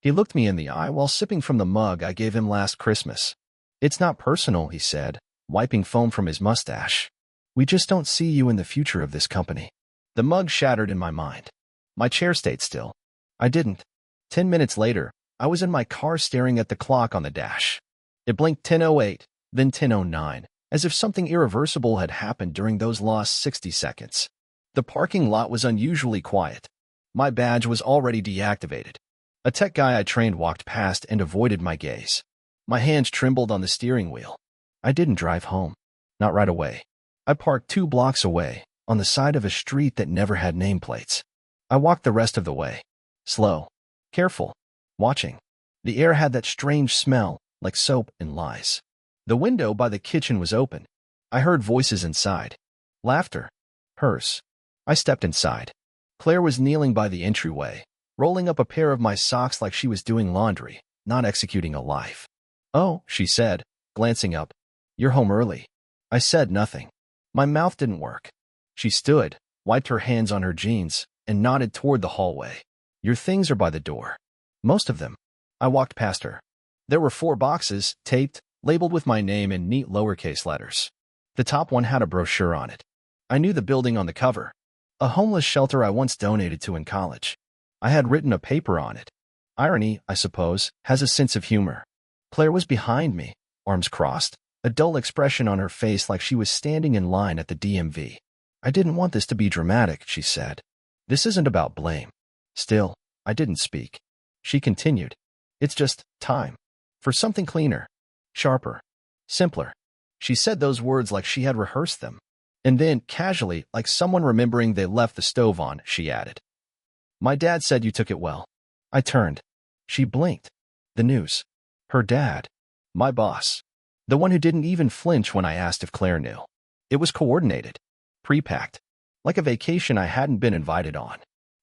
He looked me in the eye while sipping from the mug I gave him last Christmas. "It's not personal," he said, wiping foam from his mustache. "We just don't see you in the future of this company." The mug shattered in my mind. My chair stayed still. I didn't. 10 minutes later, I was in my car staring at the clock on the dash. It blinked 10:08, then 10:09, as if something irreversible had happened during those lost 60 seconds. The parking lot was unusually quiet. My badge was already deactivated. A tech guy I trained walked past and avoided my gaze. My hands trembled on the steering wheel. I didn't drive home. Not right away. I parked 2 blocks away, on the side of a street that never had nameplates. I walked the rest of the way. Slow. Careful. Watching. The air had that strange smell, like soap and lies. The window by the kitchen was open. I heard voices inside. Laughter. Hers. I stepped inside. Claire was kneeling by the entryway, rolling up a pair of my socks like she was doing laundry, not executing a life. "Oh," she said, glancing up. "You're home early." I said nothing. My mouth didn't work. She stood, wiped her hands on her jeans, and nodded toward the hallway. "Your things are by the door." "Most of them." I walked past her. There were 4 boxes, taped, labeled with my name in neat lowercase letters. The top one had a brochure on it. I knew the building on the cover. A homeless shelter I once donated to in college. I had written a paper on it. Irony, I suppose, has a sense of humor. Claire was behind me, arms crossed, a dull expression on her face like she was standing in line at the DMV. "I didn't want this to be dramatic," she said. "This isn't about blame." Still, I didn't speak. She continued. "It's just time. For something cleaner, sharper, simpler." She said those words like she had rehearsed them. And then, casually, like someone remembering they left the stove on, she added, "My dad said you took it well." I turned. She blinked. The news. Her dad. My boss. The one who didn't even flinch when I asked if Claire knew. It was coordinated. Pre-packed. Like a vacation I hadn't been invited on.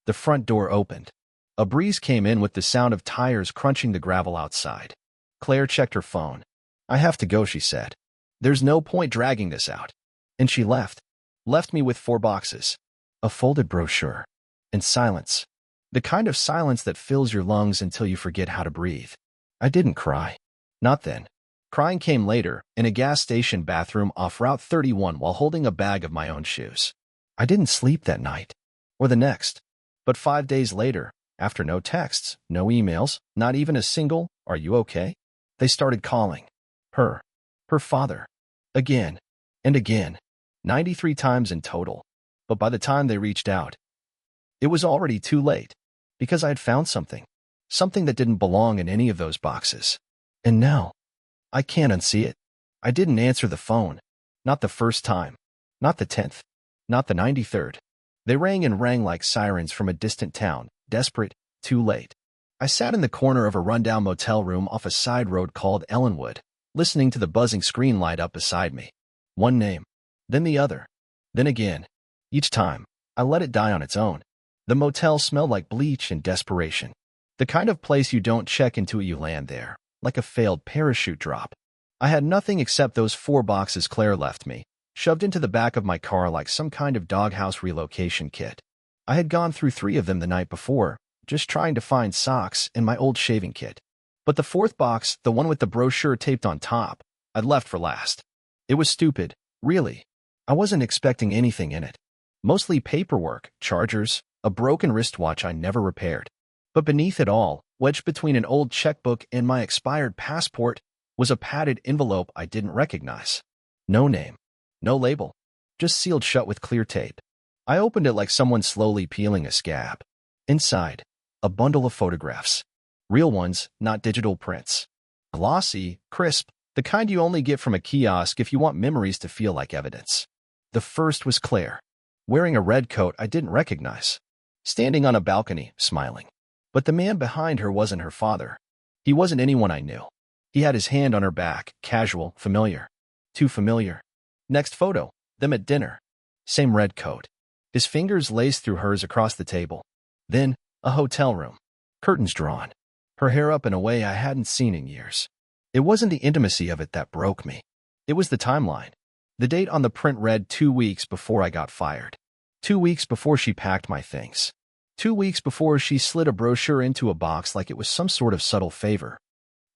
The front door opened. A breeze came in with the sound of tires crunching the gravel outside. Claire checked her phone. "I have to go," she said. "There's no point dragging this out." And she left. Left me with 4 boxes. A folded brochure. And silence. The kind of silence that fills your lungs until you forget how to breathe. I didn't cry. Not then. Crying came later, in a gas station bathroom off Route 31 while holding a bag of my own shoes. I didn't sleep that night. Or the next. But 5 days later, after no texts, no emails, not even a single, "Are you okay?" they started calling. Her. Her father. Again. And again. 93 times in total. But by the time they reached out, it was already too late. Because I had found something. Something that didn't belong in any of those boxes. And now, I can't unsee it. I didn't answer the phone. Not the first time. Not the 10th. Not the 93rd. They rang and rang like sirens from a distant town, desperate, too late. I sat in the corner of a rundown motel room off a side road called Ellenwood, listening to the buzzing screen light up beside me. One name. Then the other. Then again. Each time, I let it die on its own. The motel smelled like bleach and desperation. The kind of place you don't check into it, you land there, like a failed parachute drop. I had nothing except those 4 boxes Claire left me, shoved into the back of my car like some kind of doghouse relocation kit. I had gone through 3 of them the night before, just trying to find socks and my old shaving kit. But the 4th box, the one with the brochure taped on top, I'd left for last. It was stupid, really. I wasn't expecting anything in it. Mostly paperwork, chargers, a broken wristwatch I never repaired. But beneath it all, wedged between an old checkbook and my expired passport, was a padded envelope I didn't recognize. No name. No label. Just sealed shut with clear tape. I opened it like someone slowly peeling a scab. Inside, a bundle of photographs. Real ones, not digital prints. Glossy, crisp, the kind you only get from a kiosk if you want memories to feel like evidence. The first was Claire, wearing a red coat I didn't recognize, standing on a balcony, smiling. But the man behind her wasn't her father. He wasn't anyone I knew. He had his hand on her back, casual, familiar. Too familiar. Next photo, them at dinner. Same red coat. His fingers laced through hers across the table. Then, a hotel room. Curtains drawn. Her hair up in a way I hadn't seen in years. It wasn't the intimacy of it that broke me. It was the timeline. The date on the print read 2 weeks before I got fired. 2 weeks before she packed my things. 2 weeks before, she slid a brochure into a box like it was some sort of subtle favor.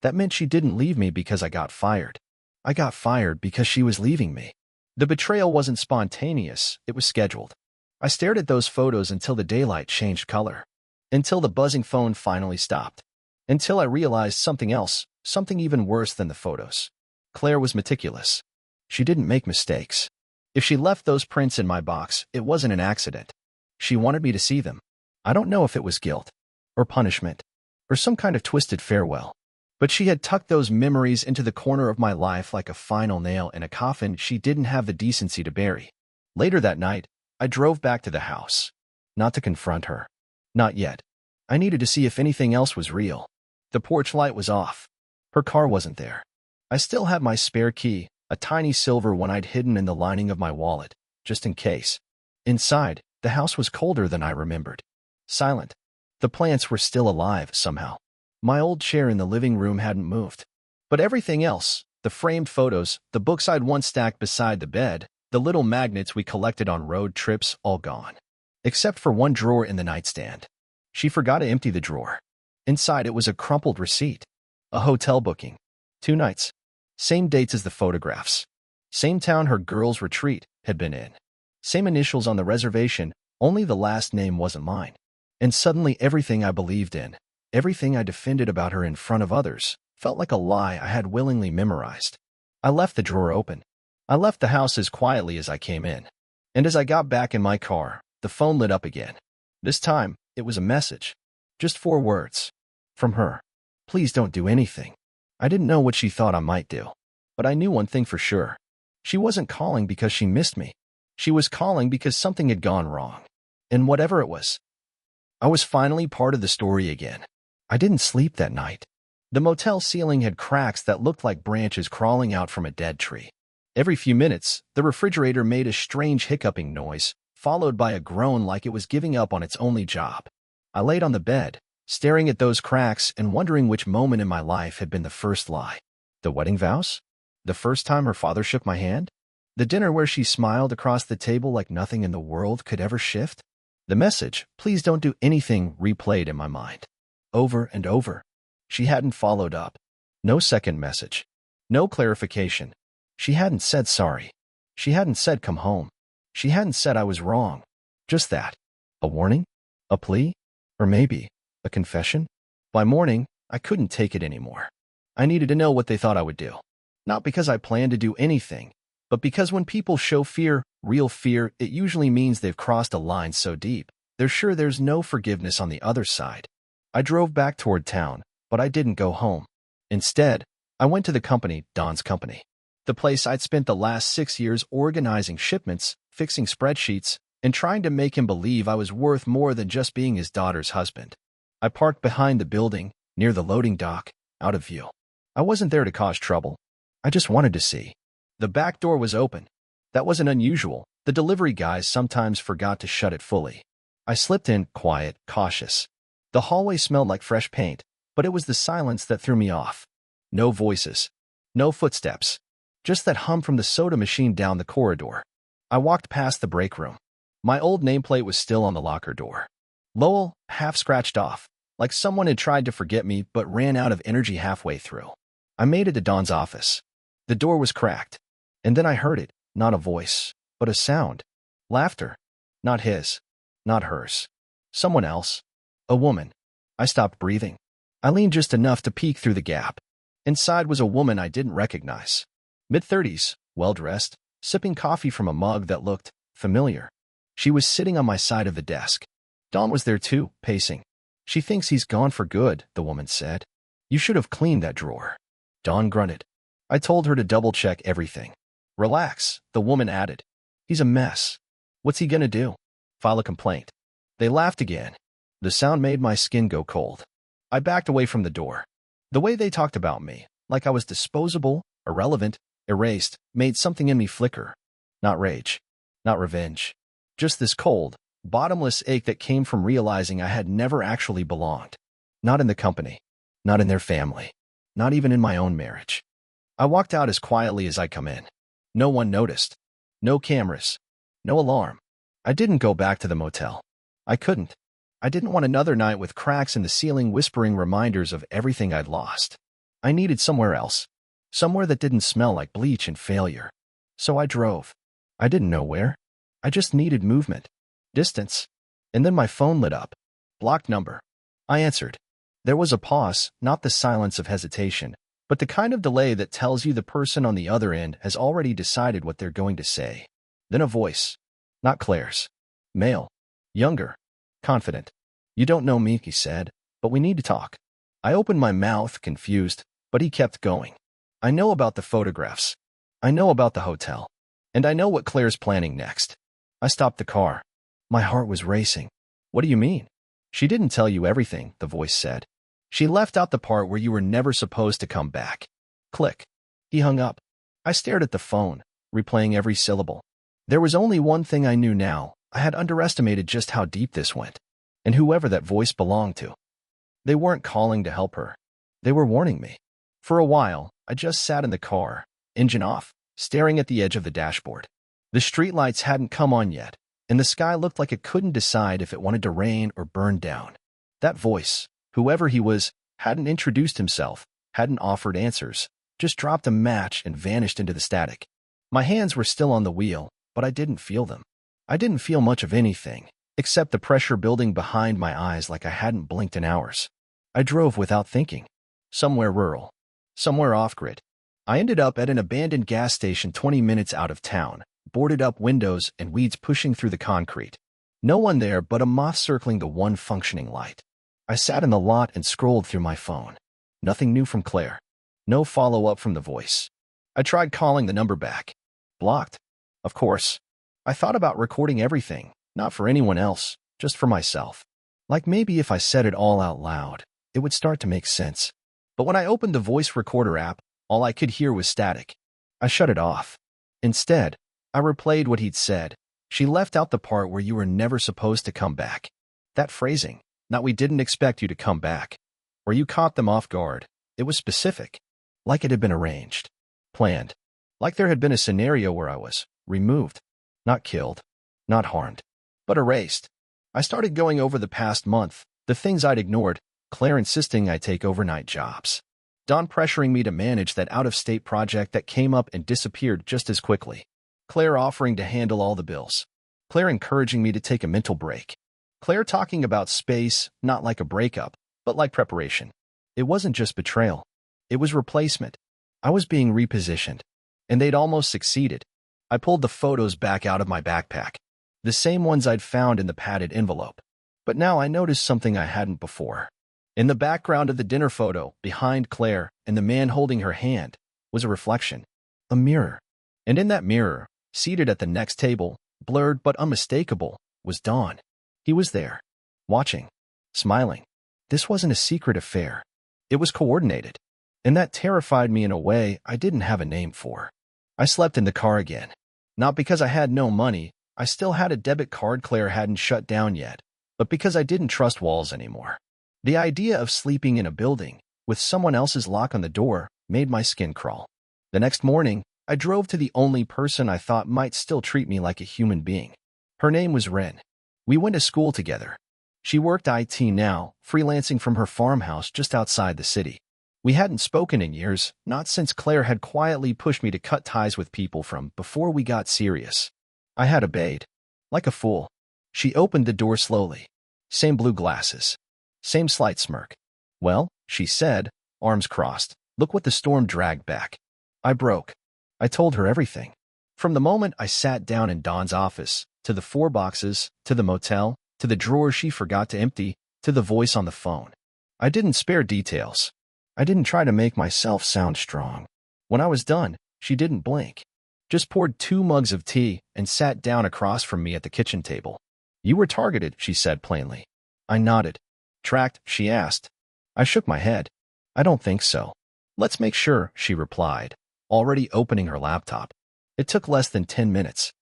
That meant she didn't leave me because I got fired. I got fired because she was leaving me. The betrayal wasn't spontaneous, it was scheduled. I stared at those photos until the daylight changed color. Until the buzzing phone finally stopped. Until I realized something else, something even worse than the photos. Claire was meticulous. She didn't make mistakes. If she left those prints in my box, it wasn't an accident. She wanted me to see them. I don't know if it was guilt, or punishment, or some kind of twisted farewell. But she had tucked those memories into the corner of my life like a final nail in a coffin she didn't have the decency to bury. Later that night, I drove back to the house. Not to confront her. Not yet. I needed to see if anything else was real. The porch light was off. Her car wasn't there. I still had my spare key, a tiny silver one I'd hidden in the lining of my wallet, just in case. Inside, the house was colder than I remembered. Silent. The plants were still alive, somehow. My old chair in the living room hadn't moved. But everything else, the framed photos, the books I'd once stacked beside the bed, the little magnets we collected on road trips, all gone. Except for one drawer in the nightstand. She forgot to empty the drawer. Inside it was a crumpled receipt. A hotel booking. 2 nights. Same dates as the photographs. Same town her girls' retreat had been in. Same initials on the reservation, only the last name wasn't mine. And suddenly everything I believed in, everything I defended about her in front of others, felt like a lie I had willingly memorized. I left the drawer open. I left the house as quietly as I came in. And as I got back in my car, the phone lit up again. This time, it was a message. Just 4 words. From her. Please don't do anything. I didn't know what she thought I might do. But I knew one thing for sure. She wasn't calling because she missed me. She was calling because something had gone wrong. And whatever it was, I was finally part of the story again. I didn't sleep that night. The motel ceiling had cracks that looked like branches crawling out from a dead tree. Every few minutes, the refrigerator made a strange hiccuping noise, followed by a groan like it was giving up on its only job. I laid on the bed, staring at those cracks and wondering which moment in my life had been the first lie. The wedding vows? The first time her father shook my hand? The dinner where she smiled across the table like nothing in the world could ever shift? The message, please don't do anything, replayed in my mind. Over and over. She hadn't followed up. No second message. No clarification. She hadn't said sorry. She hadn't said come home. She hadn't said I was wrong. Just that. A warning? A plea? Or maybe a confession? By morning, I couldn't take it anymore. I needed to know what they thought I would do. Not because I planned to do anything, but because when people show fear, real fear, it usually means they've crossed a line so deep, they're sure there's no forgiveness on the other side. I drove back toward town, but I didn't go home. Instead, I went to the company, Don's company. The place I'd spent the last 6 years organizing shipments, fixing spreadsheets, and trying to make him believe I was worth more than just being his daughter's husband. I parked behind the building, near the loading dock, out of view. I wasn't there to cause trouble. I just wanted to see. The back door was open. That wasn't unusual. The delivery guys sometimes forgot to shut it fully. I slipped in, quiet, cautious. The hallway smelled like fresh paint, but it was the silence that threw me off. No voices. No footsteps. Just that hum from the soda machine down the corridor. I walked past the break room. My old nameplate was still on the locker door. Lowell, half scratched off, like someone had tried to forget me but ran out of energy halfway through. I made it to Don's office. The door was cracked. And then I heard it, not a voice, but a sound. Laughter. Not his. Not hers. Someone else. A woman. I stopped breathing. I leaned just enough to peek through the gap. Inside was a woman I didn't recognize. Mid-30s, well-dressed, sipping coffee from a mug that looked familiar. She was sitting on my side of the desk. Don was there too, pacing. She thinks he's gone for good, the woman said. You should have cleaned that drawer. Don grunted. I told her to double-check everything. Relax, the woman added. He's a mess. What's he gonna do? File a complaint. They laughed again. The sound made my skin go cold. I backed away from the door. The way they talked about me, like I was disposable, irrelevant, erased, made something in me flicker. Not rage. Not revenge. Just this cold, bottomless ache that came from realizing I had never actually belonged. Not in the company. Not in their family. Not even in my own marriage. I walked out as quietly as I'd come in. No one noticed. No cameras. No alarm. I didn't go back to the motel. I couldn't. I didn't want another night with cracks in the ceiling whispering reminders of everything I'd lost. I needed somewhere else. Somewhere that didn't smell like bleach and failure. So I drove. I didn't know where. I just needed movement. Distance. And then my phone lit up. Blocked number. I answered. There was a pause, not the silence of hesitation, but the kind of delay that tells you the person on the other end has already decided what they're going to say. Then a voice. Not Claire's. Male. Younger. Confident. You don't know me, he said, but we need to talk. I opened my mouth, confused, but he kept going. I know about the photographs. I know about the hotel. And I know what Claire's planning next. I stopped the car. My heart was racing. What do you mean? She didn't tell you everything, the voice said. She left out the part where you were never supposed to come back. Click. He hung up. I stared at the phone, replaying every syllable. There was only one thing I knew now. I had underestimated just how deep this went. And whoever that voice belonged to. They weren't calling to help her. They were warning me. For a while, I just sat in the car, engine off, staring at the edge of the dashboard. The streetlights hadn't come on yet, and the sky looked like it couldn't decide if it wanted to rain or burn down. That voice, whoever he was, hadn't introduced himself, hadn't offered answers, just dropped a match and vanished into the static. My hands were still on the wheel, but I didn't feel them. I didn't feel much of anything, except the pressure building behind my eyes like I hadn't blinked in hours. I drove without thinking. Somewhere rural. Somewhere off-grid. I ended up at an abandoned gas station 20 minutes out of town, boarded up windows and weeds pushing through the concrete. No one there but a moth circling the one functioning light. I sat in the lot and scrolled through my phone. Nothing new from Claire. No follow-up from the voice. I tried calling the number back. Blocked. Of course. I thought about recording everything, not for anyone else, just for myself. Like maybe if I said it all out loud, it would start to make sense. But when I opened the voice recorder app, all I could hear was static. I shut it off. Instead, I replayed what he'd said. She left out the part where you were never supposed to come back. That phrasing, not we didn't expect you to come back. Where you caught them off guard. It was specific. Like it had been arranged. Planned. Like there had been a scenario where I was removed. Not killed. Not harmed. But erased. I started going over the past month, the things I'd ignored, Claire insisting I take overnight jobs. Don pressuring me to manage that out-of-state project that came up and disappeared just as quickly. Claire offering to handle all the bills. Claire encouraging me to take a mental break. Claire talking about space, not like a breakup, but like preparation. It wasn't just betrayal. It was replacement. I was being repositioned. And they'd almost succeeded. I pulled the photos back out of my backpack. The same ones I'd found in the padded envelope. But now I noticed something I hadn't before. In the background of the dinner photo, behind Claire and the man holding her hand, was a reflection. A mirror. And in that mirror, seated at the next table, blurred but unmistakable, was Don. He was there. Watching. Smiling. This wasn't a secret affair. It was coordinated. And that terrified me in a way I didn't have a name for. I slept in the car again. Not because I had no money, I still had a debit card Claire hadn't shut down yet, but because I didn't trust walls anymore. The idea of sleeping in a building, with someone else's lock on the door, made my skin crawl. The next morning, I drove to the only person I thought might still treat me like a human being. Her name was Ren. We went to school together. She worked IT now, freelancing from her farmhouse just outside the city. We hadn't spoken in years, not since Claire had quietly pushed me to cut ties with people from before we got serious. I had obeyed. Like a fool. She opened the door slowly. Same blue glasses. Same slight smirk. Well, she said, arms crossed, look what the storm dragged back. I broke. I told her everything. From the moment I sat down in Don's office, to the 4 boxes, to the motel, to the drawer she forgot to empty, to the voice on the phone. I didn't spare details. I didn't try to make myself sound strong. When I was done, she didn't blink. Just poured 2 mugs of tea and sat down across from me at the kitchen table. You were targeted, she said plainly. I nodded. Tracked, she asked. I shook my head. I don't think so. Let's make sure, she replied, already opening her laptop. It took less than 10 minutes.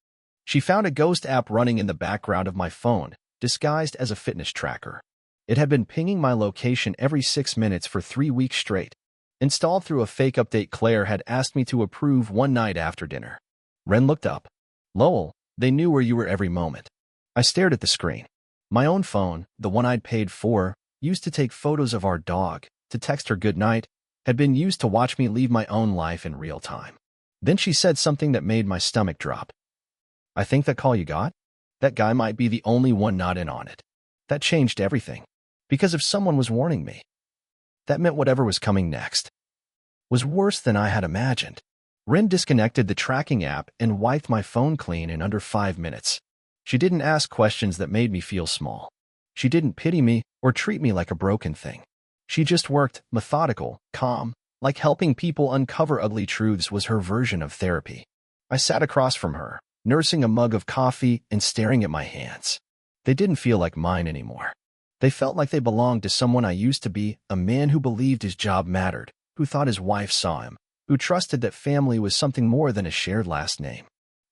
She found a ghost app running in the background of my phone, disguised as a fitness tracker. It had been pinging my location every 6 minutes for 3 weeks straight. Installed through a fake update Claire had asked me to approve one night after dinner. Ren looked up. Lowell, they knew where you were every moment. I stared at the screen. My own phone, the one I'd paid for, used to take photos of our dog, to text her goodnight, had been used to watch me leave my own life in real time. Then she said something that made my stomach drop. "I think that call you got? That guy might be the only one not in on it." That changed everything. Because if someone was warning me, that meant whatever was coming next was worse than I had imagined. Rin disconnected the tracking app and wiped my phone clean in under 5 minutes. She didn't ask questions that made me feel small. She didn't pity me or treat me like a broken thing. She just worked, methodical, calm, like helping people uncover ugly truths was her version of therapy. I sat across from her, nursing a mug of coffee and staring at my hands. They didn't feel like mine anymore. They felt like they belonged to someone I used to be, a man who believed his job mattered, who thought his wife saw him, who trusted that family was something more than a shared last name.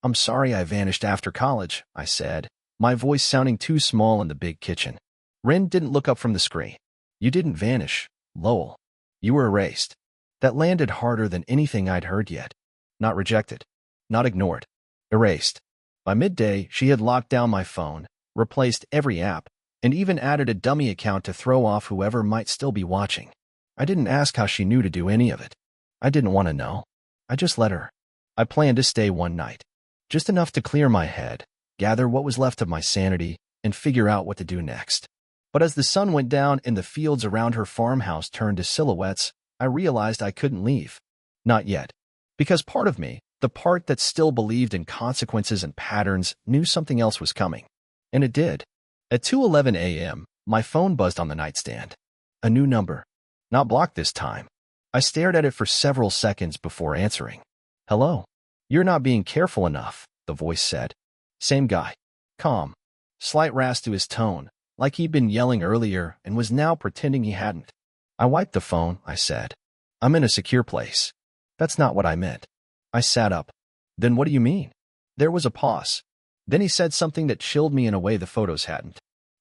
"I'm sorry I vanished after college," I said, my voice sounding too small in the big kitchen. Rin didn't look up from the screen. "You didn't vanish, Lowell. You were erased." That landed harder than anything I'd heard yet. Not rejected. Not ignored. Erased. By midday, she had locked down my phone, replaced every app, and even added a dummy account to throw off whoever might still be watching. I didn't ask how she knew to do any of it. I didn't want to know. I just let her. I planned to stay one night. Just enough to clear my head, gather what was left of my sanity, and figure out what to do next. But as the sun went down and the fields around her farmhouse turned to silhouettes, I realized I couldn't leave. Not yet. Because part of me, the part that still believed in consequences and patterns, knew something else was coming. And it did. At 2:11 a.m., my phone buzzed on the nightstand. A new number. Not blocked this time. I stared at it for several seconds before answering. "Hello. You're not being careful enough," the voice said. Same guy. Calm. Slight rasp to his tone, like he'd been yelling earlier and was now pretending he hadn't. "I wiped the phone," I said. "I'm in a secure place." "That's not what I meant." I sat up. "Then what do you mean?" There was a pause. Then he said something that chilled me in a way the photos hadn't.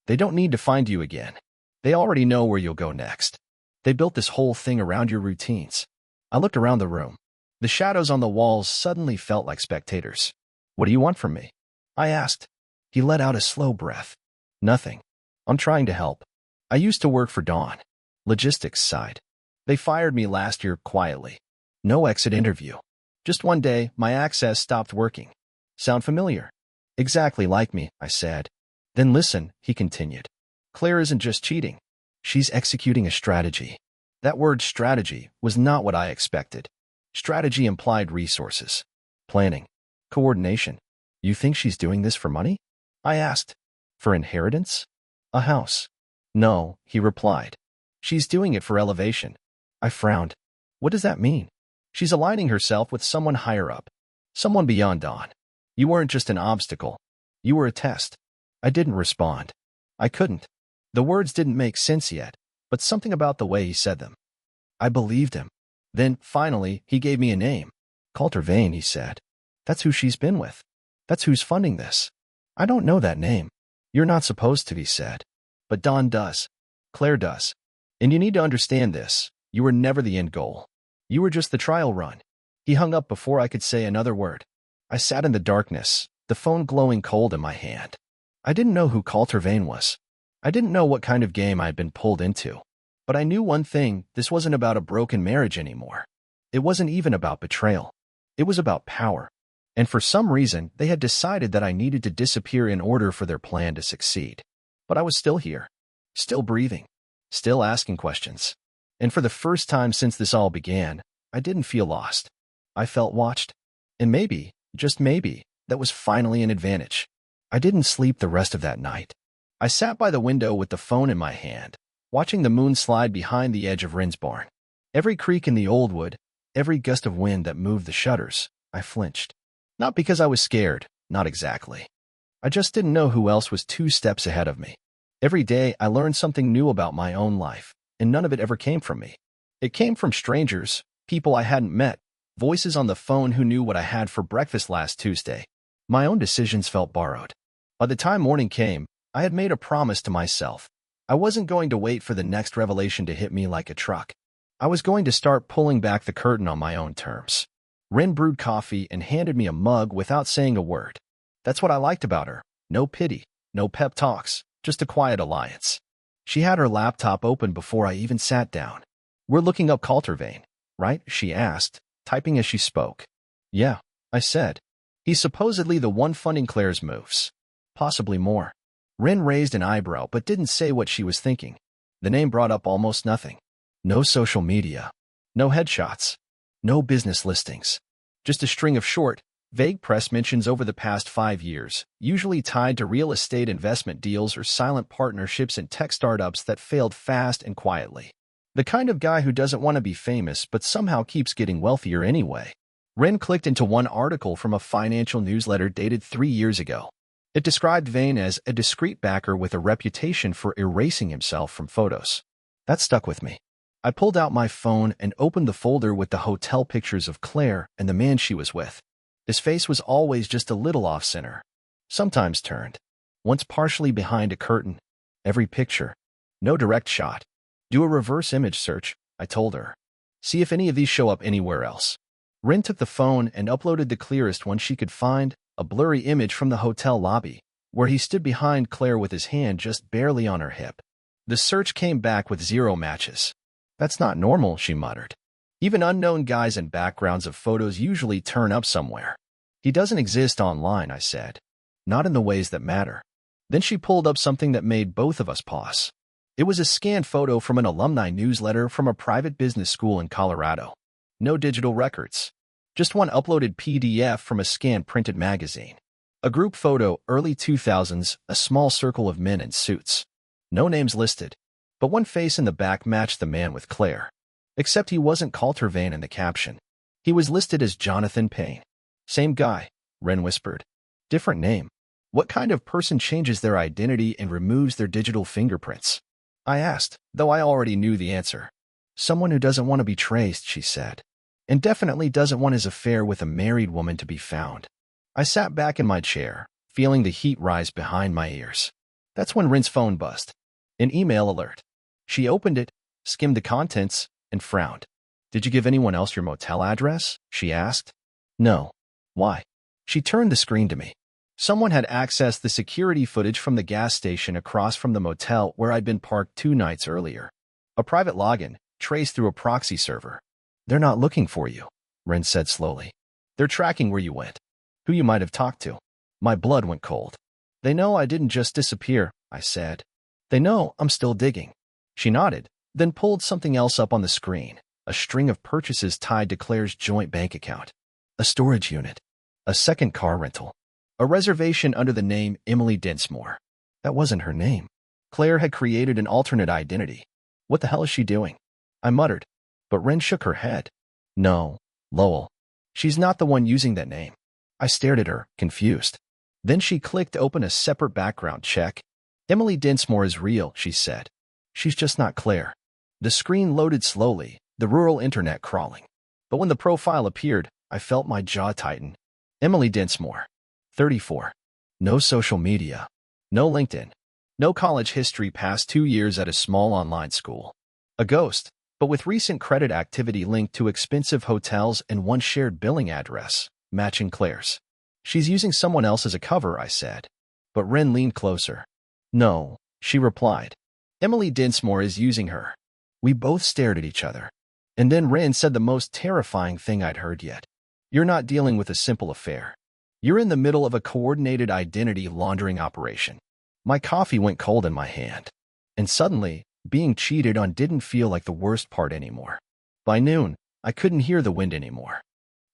"They don't need to find you again. They already know where you'll go next. They built this whole thing around your routines." I looked around the room. The shadows on the walls suddenly felt like spectators. "What do you want from me?" I asked. He let out a slow breath. "Nothing. I'm trying to help. I used to work for Dawn. Logistics side. They fired me last year quietly. No exit interview. Just one day, my access stopped working. Sound familiar?" "Exactly like me," I said. "Then listen," he continued. "Claire isn't just cheating. She's executing a strategy." That word strategy was not what I expected. Strategy implied resources. Planning. Coordination. "You think she's doing this for money?" I asked. "For inheritance? A house?" "No," he replied. "She's doing it for elevation." I frowned. "What does that mean?" "She's aligning herself with someone higher up. Someone beyond Dawn. You weren't just an obstacle. You were a test." I didn't respond. I couldn't. The words didn't make sense yet, but something about the way he said them. I believed him. Then, finally, he gave me a name. "Coulter Vane," he said. "That's who she's been with. That's who's funding this." "I don't know that name." "You're not supposed to," he said. "But Dawn does. Claire does. And you need to understand this. You were never the end goal. You were just the trial run." He hung up before I could say another word. I sat in the darkness, the phone glowing cold in my hand. I didn't know who Coulter Vane was. I didn't know what kind of game I had been pulled into. But I knew one thing, this wasn't about a broken marriage anymore. It wasn't even about betrayal. It was about power. And for some reason, they had decided that I needed to disappear in order for their plan to succeed. But I was still here. Still breathing. Still asking questions. And for the first time since this all began, I didn't feel lost. I felt watched. And maybe, just maybe, that was finally an advantage. I didn't sleep the rest of that night. I sat by the window with the phone in my hand, watching the moon slide behind the edge of Rin's barn. Every creak in the old wood, every gust of wind that moved the shutters, I flinched. Not because I was scared, not exactly. I just didn't know who else was 2 steps ahead of me. Every day I learned something new about my own life, and none of it ever came from me. It came from strangers, people I hadn't met, voices on the phone who knew what I had for breakfast last Tuesday. My own decisions felt borrowed. By the time morning came, I had made a promise to myself. I wasn't going to wait for the next revelation to hit me like a truck. I was going to start pulling back the curtain on my own terms. Rin brewed coffee and handed me a mug without saying a word. That's what I liked about her. No pity, no pep talks, Just a quiet alliance. She had her laptop open before I even sat down. We're looking up Caltervane, right? She asked, typing as she spoke. Yeah, I said. He's supposedly the one funding Claire's moves. Possibly more. Rin raised an eyebrow but didn't say what she was thinking. The name brought up almost nothing. No social media. No headshots. No business listings. Just a string of short, vague press mentions over the past 5 years, usually tied to real estate investment deals or silent partnerships in tech startups that failed fast and quietly. The kind of guy who doesn't want to be famous but somehow keeps getting wealthier anyway. Ren clicked into one article from a financial newsletter dated 3 years ago. It described Vane as a discreet backer with a reputation for erasing himself from photos. That stuck with me. I pulled out my phone and opened the folder with the hotel pictures of Claire and the man she was with. His face was always just a little off-center, sometimes turned, once partially behind a curtain. Every picture. No direct shot. Do a reverse image search, I told her. See if any of these show up anywhere else. Rin took the phone and uploaded the clearest one she could find, a blurry image from the hotel lobby, where he stood behind Claire with his hand just barely on her hip. The search came back with 0 matches. That's not normal, she muttered. Even unknown guys and backgrounds of photos usually turn up somewhere. He doesn't exist online, I said. Not in the ways that matter. Then she pulled up something that made both of us pause. It was a scanned photo from an alumni newsletter from a private business school in Colorado. No digital records. Just one uploaded PDF from a scanned printed magazine. A group photo, early 2000s, a small circle of men in suits. No names listed. But one face in the back matched the man with Claire. Except he wasn't Caltervane in the caption. He was listed as Jonathan Payne. Same guy, Ren whispered. Different name. What kind of person changes their identity and removes their digital fingerprints? I asked, though I already knew the answer. Someone who doesn't want to be traced, she said. And definitely doesn't want his affair with a married woman to be found. I sat back in my chair, feeling the heat rise behind my ears. That's when Rin's phone buzzed. An email alert. She opened it, skimmed the contents, and frowned. Did you give anyone else your motel address? She asked. No. Why? She turned the screen to me. Someone had accessed the security footage from the gas station across from the motel where I'd been parked 2 nights earlier. A private login, traced through a proxy server. They're not looking for you, Ren said slowly. They're tracking where you went, who you might have talked to. My blood went cold. They know I didn't just disappear, I said. They know I'm still digging. She nodded, then pulled something else up on the screen, a string of purchases tied to Claire's joint bank account. A storage unit. A second car rental. A reservation under the name Emily Dinsmore. That wasn't her name. Claire had created an alternate identity. What the hell is she doing? I muttered, but Ren shook her head. No, Lowell. She's not the one using that name. I stared at her, confused. Then she clicked open a separate background check. Emily Dinsmore is real, she said. She's just not Claire. The screen loaded slowly, the rural internet crawling. But when the profile appeared, I felt my jaw tighten. Emily Dinsmore. 34. No social media. No LinkedIn. No college history past 2 years at a small online school. A ghost, but with recent credit activity linked to expensive hotels and one shared billing address, matching Claire's. She's using someone else as a cover, I said. But Ren leaned closer. No, she replied. Emily Dinsmore is using her. We both stared at each other. And then Ren said the most terrifying thing I'd heard yet. You're not dealing with a simple affair. You're in the middle of a coordinated identity laundering operation. My coffee went cold in my hand. And suddenly, being cheated on didn't feel like the worst part anymore. By noon, I couldn't hear the wind anymore.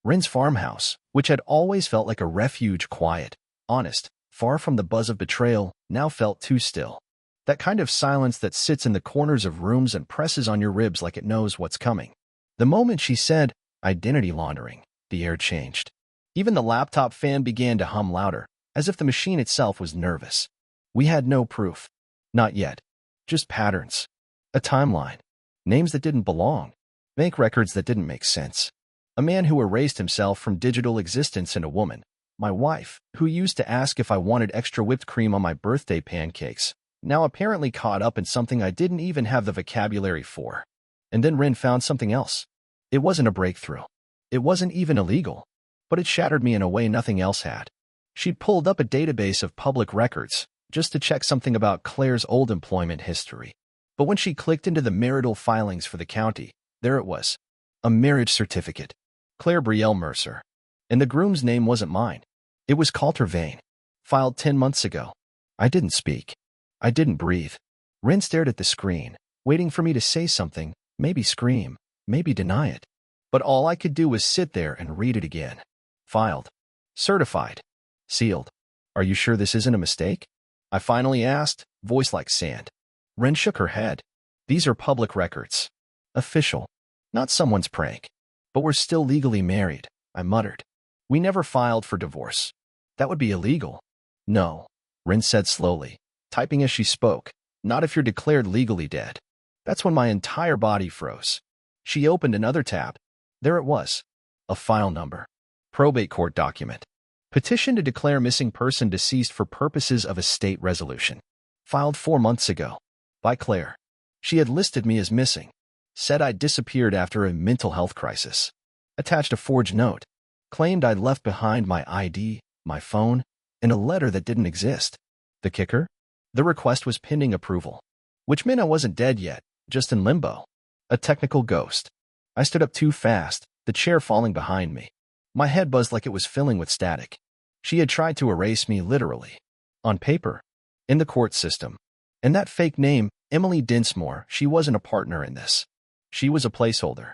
Ren's farmhouse, which had always felt like a refuge, quiet, honest, far from the buzz of betrayal, now felt too still. That kind of silence that sits in the corners of rooms and presses on your ribs like it knows what's coming. The moment she said, identity laundering, the air changed. Even the laptop fan began to hum louder, as if the machine itself was nervous. We had no proof. Not yet. Just patterns. A timeline. Names that didn't belong. Bank records that didn't make sense. A man who erased himself from digital existence and a woman, my wife, who used to ask if I wanted extra whipped cream on my birthday pancakes, now apparently caught up in something I didn't even have the vocabulary for. And then Ren found something else. It wasn't a breakthrough. It wasn't even illegal. But it shattered me in a way nothing else had. She'd pulled up a database of public records, just to check something about Claire's old employment history. But when she clicked into the marital filings for the county, there it was. A marriage certificate. Claire Brielle Mercer. And the groom's name wasn't mine. It was Coulter Vane. Filed 10 months ago. I didn't speak. I didn't breathe. Ren stared at the screen, waiting for me to say something, maybe scream, maybe deny it. But all I could do was sit there and read it again. Filed. Certified. Sealed. Are you sure this isn't a mistake? I finally asked, voice like sand. Ren shook her head. These are public records. Official. Not someone's prank. But we're still legally married, I muttered. We never filed for divorce. That would be illegal. No, Ren said slowly, typing as she spoke. Not if you're declared legally dead. That's when my entire body froze. She opened another tab. There it was. A file number. Probate court document. Petition to declare missing person deceased for purposes of estate resolution. Filed 4 months ago. By Claire. She had listed me as missing. Said I'd disappeared after a mental health crisis. Attached a forged note. Claimed I'd left behind my ID, my phone, and a letter that didn't exist. The kicker? The request was pending approval. Which meant I wasn't dead yet, just in limbo. A technical ghost. I stood up too fast, the chair falling behind me. My head buzzed like it was filling with static. She had tried to erase me literally. On paper. In the court system. And that fake name, Emily Dinsmore, she wasn't a partner in this. She was a placeholder.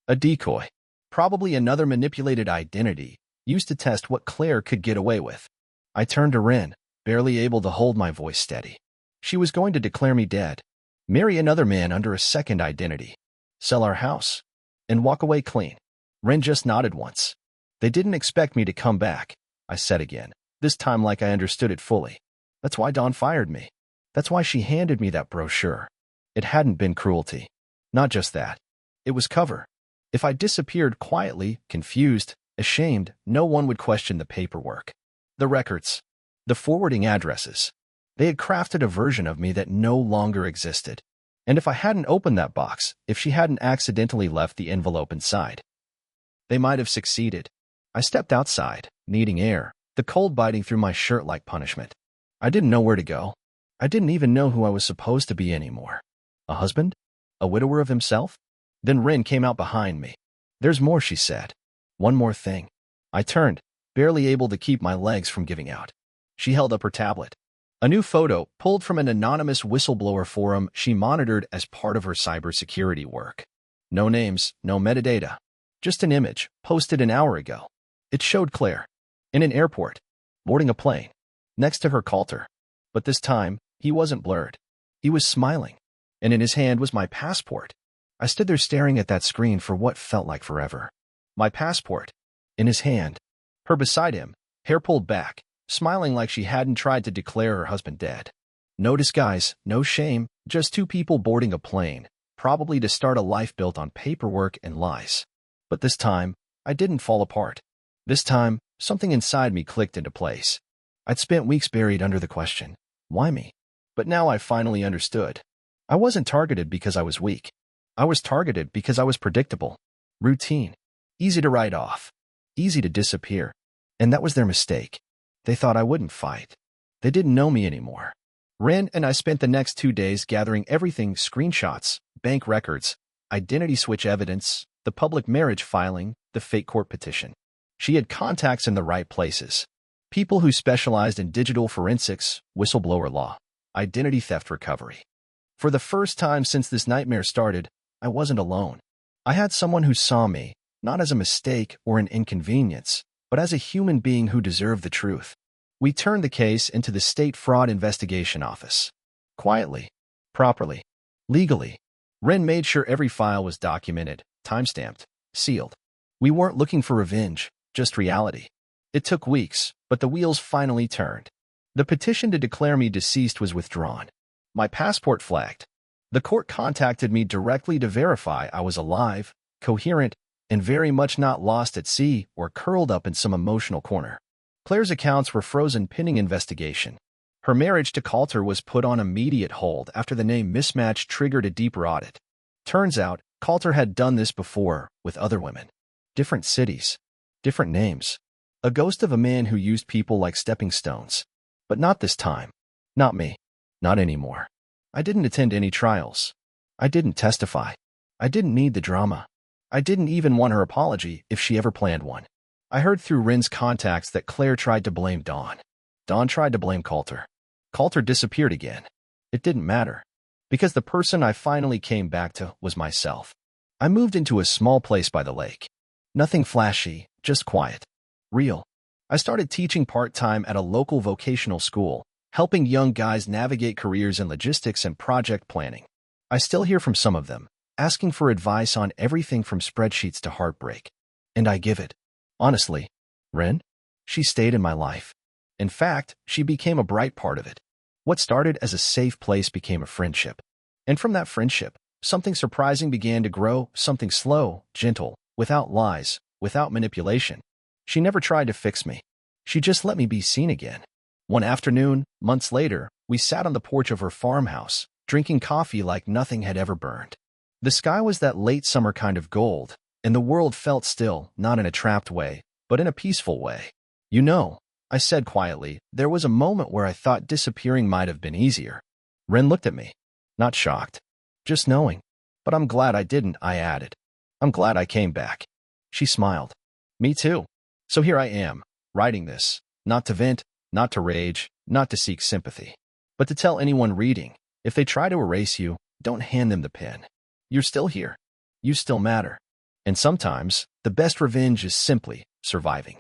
A decoy. Probably another manipulated identity, used to test what Claire could get away with. I turned to Ren, barely able to hold my voice steady. She was going to declare me dead. Marry another man under a second identity. Sell our house. And walk away clean. Ren just nodded once. They didn't expect me to come back, I said again, this time like I understood it fully. That's why Dawn fired me. That's why she handed me that brochure. It hadn't been cruelty. Not just that. It was cover. If I disappeared quietly, confused, ashamed, no one would question the paperwork. The records. The forwarding addresses. They had crafted a version of me that no longer existed. And if I hadn't opened that box, if she hadn't accidentally left the envelope inside, they might have succeeded. I stepped outside, needing air, the cold biting through my shirt like punishment. I didn't know where to go. I didn't even know who I was supposed to be anymore. A husband? A widower of himself? Then Ren came out behind me. There's more, she said. One more thing. I turned, barely able to keep my legs from giving out. She held up her tablet. A new photo, pulled from an anonymous whistleblower forum she monitored as part of her cybersecurity work. No names, no metadata. Just an image, posted an hour ago. It showed Claire. In an airport. Boarding a plane. Next to her Coulter. But this time, he wasn't blurred. He was smiling. And in his hand was my passport. I stood there staring at that screen for what felt like forever. My passport. In his hand. Her beside him, hair pulled back, smiling like she hadn't tried to declare her husband dead. No disguise, no shame, just two people boarding a plane, probably to start a life built on paperwork and lies. But this time, I didn't fall apart. This time, something inside me clicked into place. I'd spent weeks buried under the question, why me? But now I finally understood. I wasn't targeted because I was weak. I was targeted because I was predictable. Routine. Easy to write off. Easy to disappear. And that was their mistake. They thought I wouldn't fight. They didn't know me anymore. Ren and I spent the next 2 days gathering everything: screenshots, bank records, identity switch evidence, the public marriage filing, the fake court petition. She had contacts in the right places. People who specialized in digital forensics, whistleblower law, identity theft recovery. For the first time since this nightmare started, I wasn't alone. I had someone who saw me, not as a mistake or an inconvenience, but as a human being who deserved the truth. We turned the case into the State Fraud Investigation Office. Quietly, properly, legally. Ren made sure every file was documented, timestamped, sealed. We weren't looking for revenge, just reality. It took weeks, but the wheels finally turned. The petition to declare me deceased was withdrawn. My passport flagged. The court contacted me directly to verify I was alive, coherent, and very much not lost at sea or curled up in some emotional corner. Claire's accounts were frozen pending investigation. Her marriage to Coulter was put on immediate hold after the name mismatch triggered a deeper audit. Turns out, Coulter had done this before with other women. Different cities. Different names. A ghost of a man who used people like stepping stones. But not this time. Not me. Not anymore. I didn't attend any trials. I didn't testify. I didn't need the drama. I didn't even want her apology if she ever planned one. I heard through Rin's contacts that Claire tried to blame Dawn. Dawn tried to blame Coulter. Coulter disappeared again. It didn't matter, because the person I finally came back to was myself. I moved into a small place by the lake. Nothing flashy, just quiet. Real. I started teaching part-time at a local vocational school, helping young guys navigate careers in logistics and project planning. I still hear from some of them, asking for advice on everything from spreadsheets to heartbreak. And I give it. Honestly, Rin? She stayed in my life. In fact, she became a bright part of it. What started as a safe place became a friendship. And from that friendship, something surprising began to grow, something slow, gentle, without lies, without manipulation. She never tried to fix me. She just let me be seen again. One afternoon, months later, we sat on the porch of her farmhouse, drinking coffee like nothing had ever burned. The sky was that late summer kind of gold, and the world felt still, not in a trapped way, but in a peaceful way. You know, I said quietly, there was a moment where I thought disappearing might have been easier. Rin looked at me. Not shocked. Just knowing. But I'm glad I didn't, I added. I'm glad I came back. She smiled. Me too. So here I am, writing this, not to vent, not to rage, not to seek sympathy, but to tell anyone reading, if they try to erase you, don't hand them the pen. You're still here. You still matter. And sometimes, the best revenge is simply surviving.